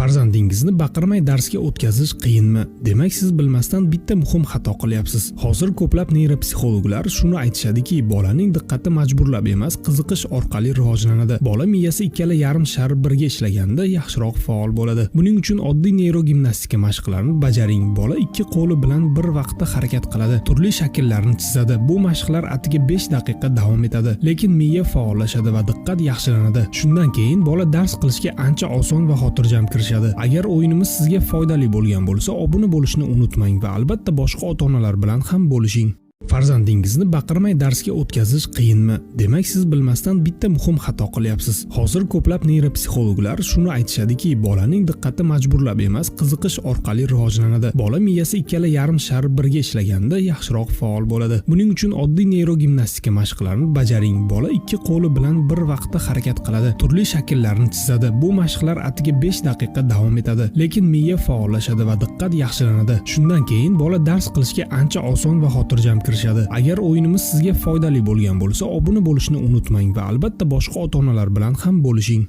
Farzandingizni baqirmay darsga o'tkazish qiyinmi? Demak, siz bilmasdan bitta muhim xato qilyapsiz. Hozir ko'plab neyropsixologlar shuni aytishadiki, bolaning diqqati majburlab emas, qiziqish orqali rivojlanadi. Bola miyasi ikkala yarim shar birga ishlaganda yaxshiroq faol bo'ladi. Buning uchun oddiy neyrogimnastika mashqlarini bajaring. Bola ikki qo'li bilan bir vaqtda harakat qiladi, turli shakllarni chizadi. Bu mashqlar atigi 5 daqiqa davom etadi, lekin miya faollashadi va diqqat yaxshilanadi. Shundan keyin bola dars qilishga ancha oson va xotirjam kirishadi. Agar o'yinimiz sizga foydali bo'lgan bo'lsa, obuna bo'lishni unutmang va albatta boshqa ota-onalar bilan ham bo'lishing. Farzandingizni baqirmay darsga o'tkazish qiyinmi? Demak, siz bilmasdan bitta muhim xato qilyapsiz. Hozir ko'plab neyropsixologlar shuni aytishadiki, bolaning diqqati majburlab emas, qiziqish orqali rivojlanadi. Bola miyasi ikkala yarim shar birga ishlaganda yaxshiroq faol bo'ladi. Buning uchun oddiy neyrogimnastika mashqlarini bajaring. Bola ikki qo'li bilan bir vaqtda harakat qiladi, turli shakllarni chizadi. Bu mashqlar atigi 5 daqiqa davom etadi, lekin miya faollashadi va diqqat yaxshilanadi. Shundan keyin bola dars qilishga ancha oson va xotirjam kirishadi. Agar o'yinimiz sizga foydali bo'lgan bo'lsa, obuna bo'lishni unutmang va albatta boshqa ota-onalar bilan ham bo'lishing.